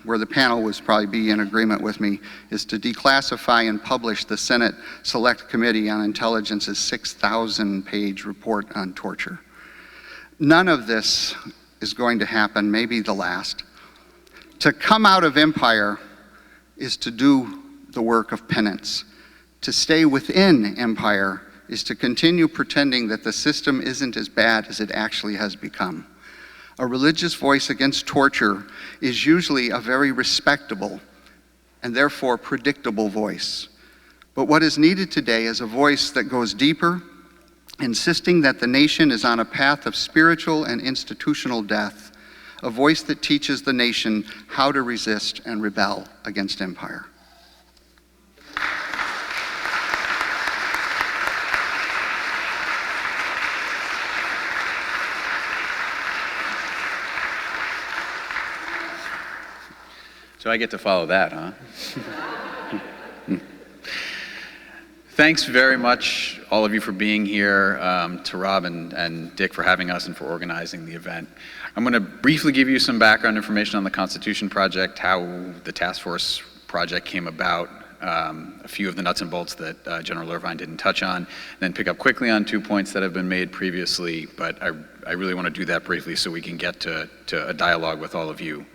where the panel would probably be in agreement with me, is to declassify and publish the Senate Select Committee on Intelligence's 6,000-page report on torture. None of this is going to happen, maybe the last. To come out of empire is to do the work of penance. To stay within empire is to continue pretending that the system isn't as bad as it actually has become. A religious voice against torture is usually a very respectable and therefore predictable voice. But what is needed today is a voice that goes deeper, insisting that the nation is on a path of spiritual and institutional death, a voice that teaches the nation how to resist and rebel against empire. So I get to follow that, huh? Thanks very much, all of you, for being here, to Rob and Dick for having us and for organizing the event. I'm going to briefly give you some background information on the Constitution Project, how the task force project came about, a few of the nuts and bolts that General Irvine didn't touch on, and then pick up quickly on 2 points that have been made previously, but I really want to do that briefly so we can get to a dialogue with all of you.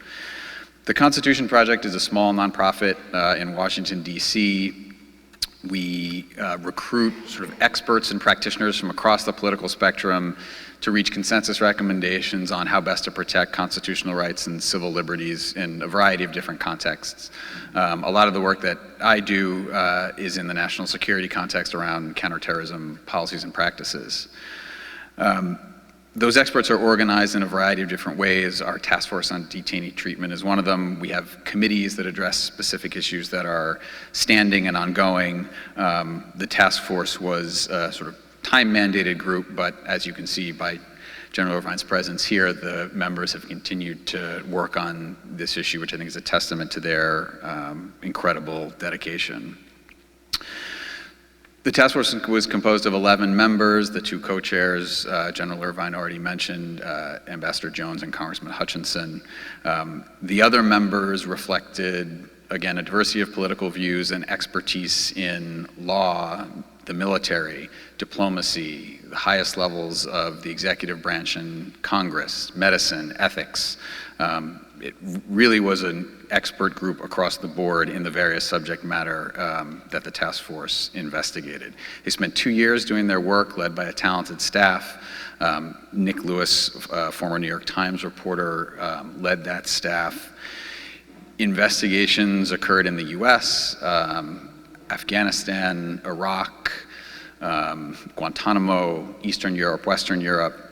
The Constitution Project is a small nonprofit in Washington, D.C. We recruit sort of experts and practitioners from across the political spectrum to reach consensus recommendations on how best to protect constitutional rights and civil liberties in a variety of different contexts. A lot of the work that I do is in the national security context around counterterrorism policies and practices. Those experts are organized in a variety of different ways. Our task force on detainee treatment is one of them. We have committees that address specific issues that are standing and ongoing. The task force was a sort of time-mandated group, but as you can see by General Irvine's presence here, the members have continued to work on this issue, which I think is a testament to their incredible dedication. The task force was composed of 11 members. The 2 co-chairs, General Irvine already mentioned, Ambassador Jones and Congressman Hutchinson. The other members reflected, again, a diversity of political views and expertise in law, the military, diplomacy, the highest levels of the executive branch and Congress, medicine, ethics. It really was an expert group across the board in the various subject matter that the task force investigated. They spent 2 years doing their work, led by a talented staff. Nick Lewis, former New York Times reporter, led that staff. Investigations occurred in the US, Afghanistan, Iraq, Guantanamo, Eastern Europe, Western Europe.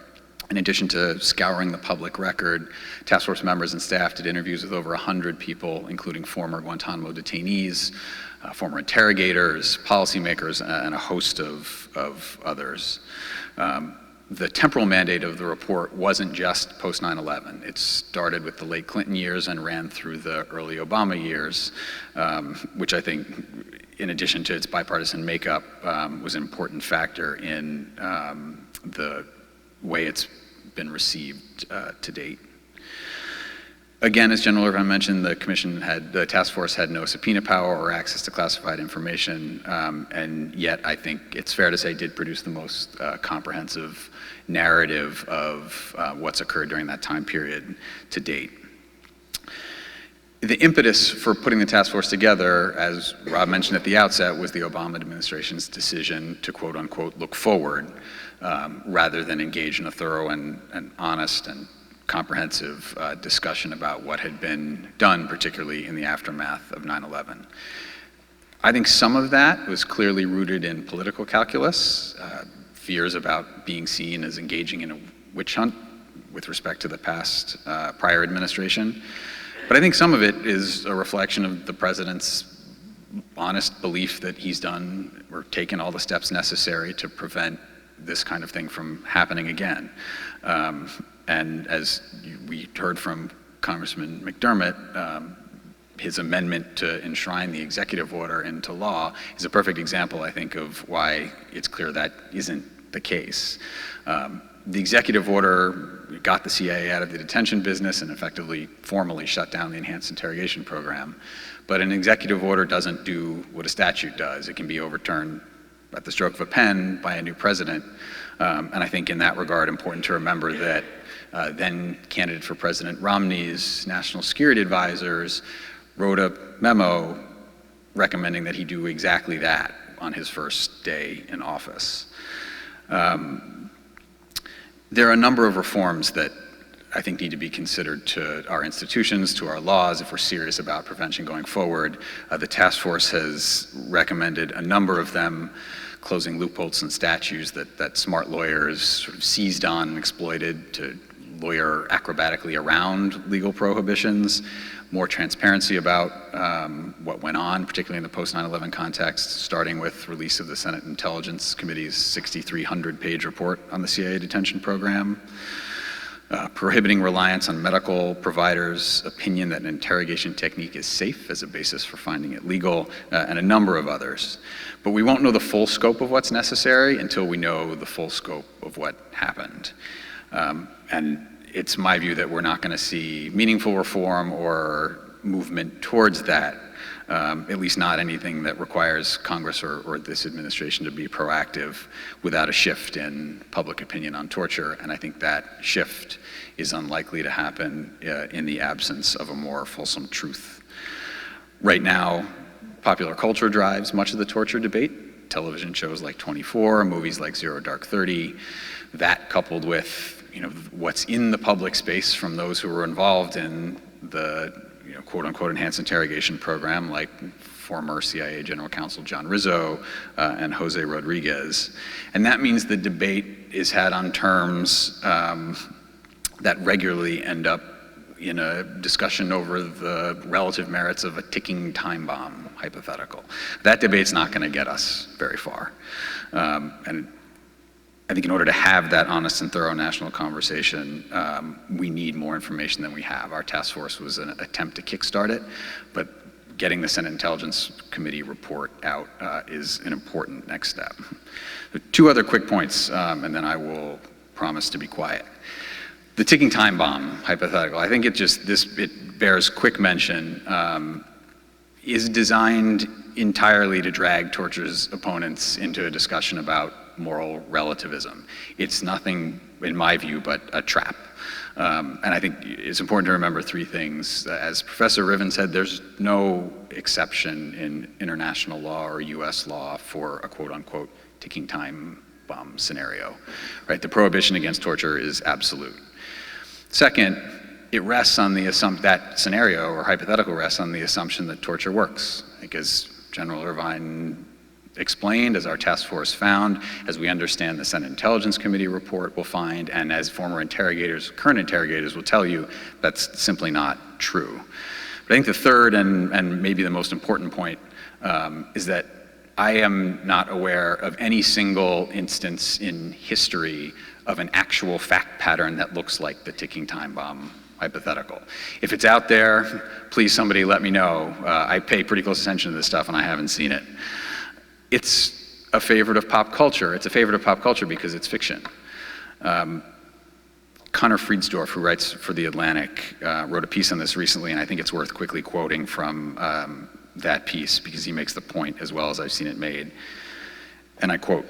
In addition to scouring the public record, task force members and staff did interviews with over 100 people, including former Guantanamo detainees, former interrogators, policymakers, and a host of others. The temporal mandate of the report wasn't just post 9/11. It started with the late Clinton years and ran through the early Obama years, which I think, in addition to its bipartisan makeup, was an important factor in the way it's been received to date. Again, as General Irvine mentioned, the task force had no subpoena power or access to classified information, and yet I think it's fair to say did produce the most comprehensive narrative of what's occurred during that time period to date. The impetus for putting the task force together, as Rob mentioned at the outset, was the Obama administration's decision to quote unquote look forward rather than engage in a thorough and honest and comprehensive discussion about what had been done, particularly in the aftermath of 9/11. I think some of that was clearly rooted in political calculus, fears about being seen as engaging in a witch hunt with respect to the past prior administration. But I think some of it is a reflection of the president's honest belief that he's done or taken all the steps necessary to prevent this kind of thing from happening again. And as we heard from Congressman McDermott, his amendment to enshrine the executive order into law is a perfect example, I think, of why it's clear that isn't the case. The executive order got the CIA out of the detention business and effectively formally shut down the enhanced interrogation program. But an executive order doesn't do what a statute does. It can be overturned at the stroke of a pen by a new president. And I think in that regard, important to remember that then candidate for President Romney's national security advisors wrote a memo recommending that he do exactly that on his first day in office. There are a number of reforms that I think need to be considered to our institutions, to our laws, if we're serious about prevention going forward. The task force has recommended a number of them, closing loopholes in statutes that smart lawyers sort of seized on and exploited to lawyer acrobatically around legal prohibitions, more transparency about what went on, particularly in the post 9/11 context, starting with release of the Senate Intelligence Committee's 6,300-page report on the CIA detention program, prohibiting reliance on medical providers' opinion that an interrogation technique is safe as a basis for finding it legal, and a number of others. But we won't know the full scope of what's necessary until we know the full scope of what happened. And it's my view that we're not going to see meaningful reform or movement towards that, at least not anything that requires Congress or this administration to be proactive without a shift in public opinion on torture. And I think that shift is unlikely to happen in the absence of a more fulsome truth. Right now, popular culture drives much of the torture debate. Television shows like 24, movies like Zero Dark 30, that coupled with what's in the public space from those who were involved in the quote-unquote enhanced interrogation program, like former CIA General Counsel John Rizzo and Jose Rodriguez. And that means the debate is had on terms that regularly end up in a discussion over the relative merits of a ticking time bomb hypothetical. That debate's not going to get us very far. And I think in order to have that honest and thorough national conversation, we need more information than we have. Our task force was an attempt to kickstart it, but getting the Senate Intelligence Committee report out is an important next step. Two other quick points, and then I will promise to be quiet. The ticking time bomb hypothetical, I think it bears quick mention, is designed entirely to drag torture's opponents into a discussion about moral relativism. It's nothing, in my view, but a trap. And I think it's important to remember three things. As Professor Riven said, there's no exception in international law or US law for a quote-unquote ticking time bomb scenario, right? The prohibition against torture is absolute. Second, it rests on the assumption, that scenario or hypothetical rests on the assumption that torture works. I think as General Irvine explained, as our task force found, as we understand the Senate Intelligence Committee report will find, and as former interrogators, current interrogators will tell you, that's simply not true. But I think the third and maybe the most important point is that I am not aware of any single instance in history of an actual fact pattern that looks like the ticking time bomb hypothetical. If it's out there, please somebody let me know. I pay pretty close attention to this stuff and I haven't seen it. It's a favorite of pop culture. It's a favorite of pop culture because it's fiction. Connor Friedsdorf, who writes for The Atlantic, wrote a piece on this recently, and I think it's worth quickly quoting from that piece because he makes the point as well as I've seen it made. And I quote,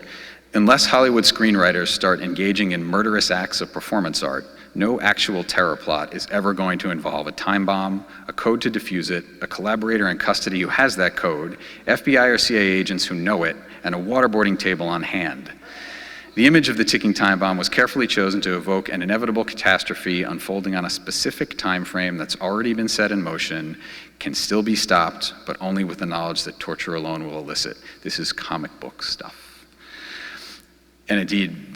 "Unless Hollywood screenwriters start engaging in murderous acts of performance art, no actual terror plot is ever going to involve a time bomb, a code to defuse it, a collaborator in custody who has that code, FBI or CIA agents who know it, and a waterboarding table on hand. The image of the ticking time bomb was carefully chosen to evoke an inevitable catastrophe unfolding on a specific time frame that's already been set in motion, can still be stopped, but only with the knowledge that torture alone will elicit. This is comic book stuff." And indeed,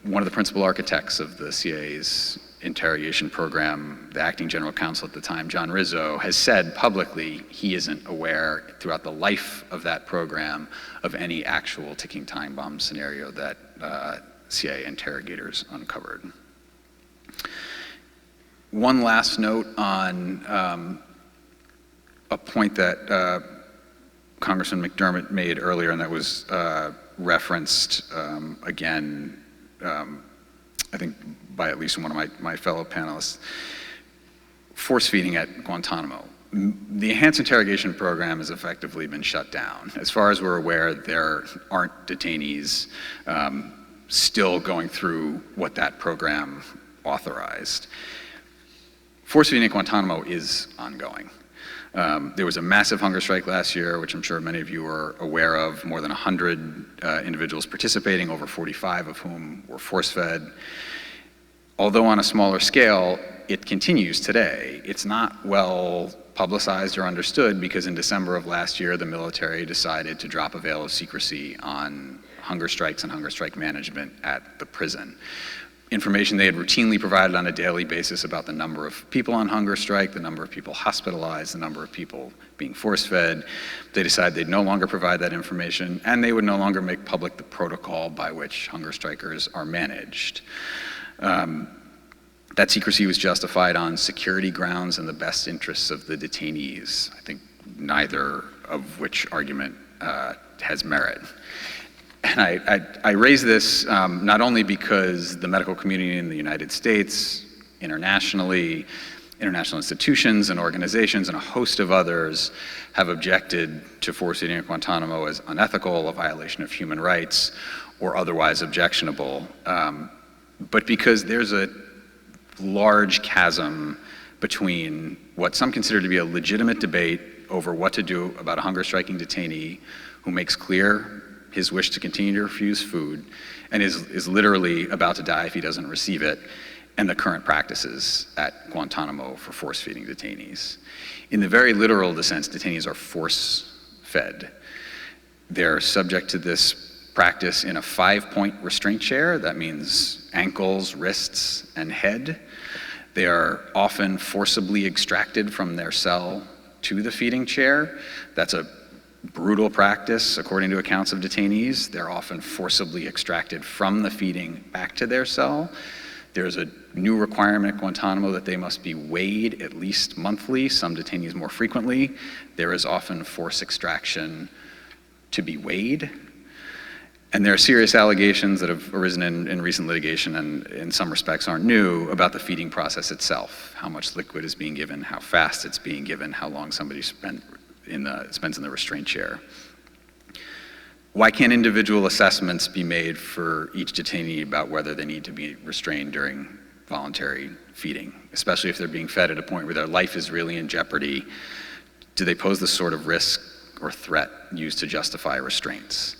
one of the principal architects of the CIA's interrogation program, the acting general counsel at the time, John Rizzo, has said publicly he isn't aware throughout the life of that program of any actual ticking time bomb scenario that CIA interrogators uncovered. One last note on a point that Congressman McDermott made earlier, and that was referenced again, I think by at least one of my fellow panelists, force feeding at Guantanamo. The enhanced interrogation program has effectively been shut down. As far as we're aware, there aren't detainees still going through what that program authorized. Force feeding at Guantanamo is ongoing. There was a massive hunger strike last year, which I'm sure many of you are aware of. More than 100 individuals participating, over 45 of whom were force-fed. although on a smaller scale, it continues today. It's not well publicized or understood because in December of last year, the military decided to drop a veil of secrecy on hunger strikes and hunger strike management at the prison. Information they had routinely provided on a daily basis about the number of people on hunger strike, the number of people hospitalized, the number of people being force-fed. They decided they'd no longer provide that information, and they would no longer make public the protocol by which hunger strikers are managed. That secrecy was justified on security grounds and the best interests of the detainees. I think neither of which argument has merit. And I raise this not only because the medical community in the United States, internationally, international institutions and organizations and a host of others have objected to force feeding at Guantanamo as unethical, a violation of human rights, or otherwise objectionable, but because there's a large chasm between what some consider to be a legitimate debate over what to do about a hunger striking detainee who makes clear his wish to continue to refuse food and is literally about to die if he doesn't receive it, and the current practices at Guantanamo for force feeding detainees. In the very literal sense, detainees are force fed. They're subject to this practice in a 5-point restraint chair. That means ankles, wrists, and head. They are often forcibly extracted from their cell to the feeding chair. That's a brutal practice, according to accounts of detainees. They're often forcibly extracted from the feeding back to their cell. There's a new requirement at Guantanamo that they must be weighed at least monthly, some detainees more frequently. There is often forced extraction to be weighed. And there are serious allegations that have arisen in recent litigation and in some respects aren't new about the feeding process itself, how much liquid is being given, how fast it's being given, how long somebody spends in the restraint chair. Why can't individual assessments be made for each detainee about whether they need to be restrained during voluntary feeding, especially if they're being fed at a point where their life is really in jeopardy? Do they pose the sort of risk or threat used to justify restraints?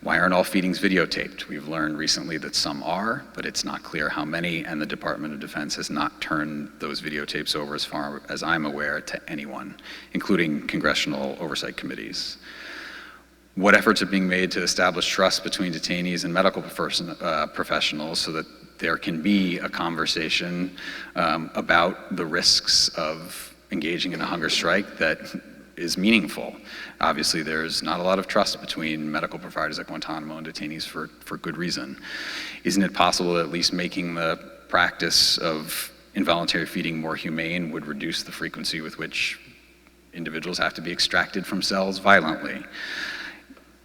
Why aren't all feedings videotaped? We've learned recently that some are, but it's not clear how many, and the Department of Defense has not turned those videotapes over, as far as I'm aware, to anyone, including congressional oversight committees. What efforts are being made to establish trust between detainees and medical professionals so that there can be a conversation about the risks of engaging in a hunger strike that is meaningful? Obviously, there's not a lot of trust between medical providers at Guantanamo and detainees for good reason. Isn't it possible that at least making the practice of involuntary feeding more humane would reduce the frequency with which individuals have to be extracted from cells violently?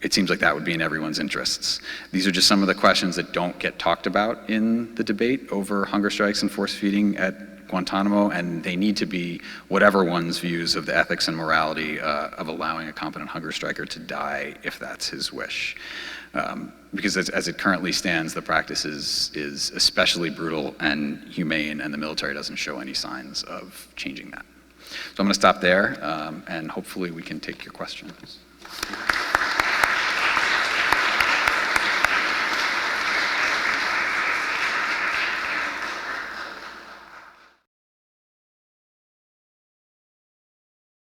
It seems like that would be in everyone's interests. These are just some of the questions that don't get talked about in the debate over hunger strikes and force feeding at Guantanamo, and they need to be whatever one's views of the ethics and morality of allowing a competent hunger striker to die if that's his wish. Because as it currently stands, the practice is especially brutal and humane, and the military doesn't show any signs of changing that. So I'm going to stop there, and hopefully we can take your questions.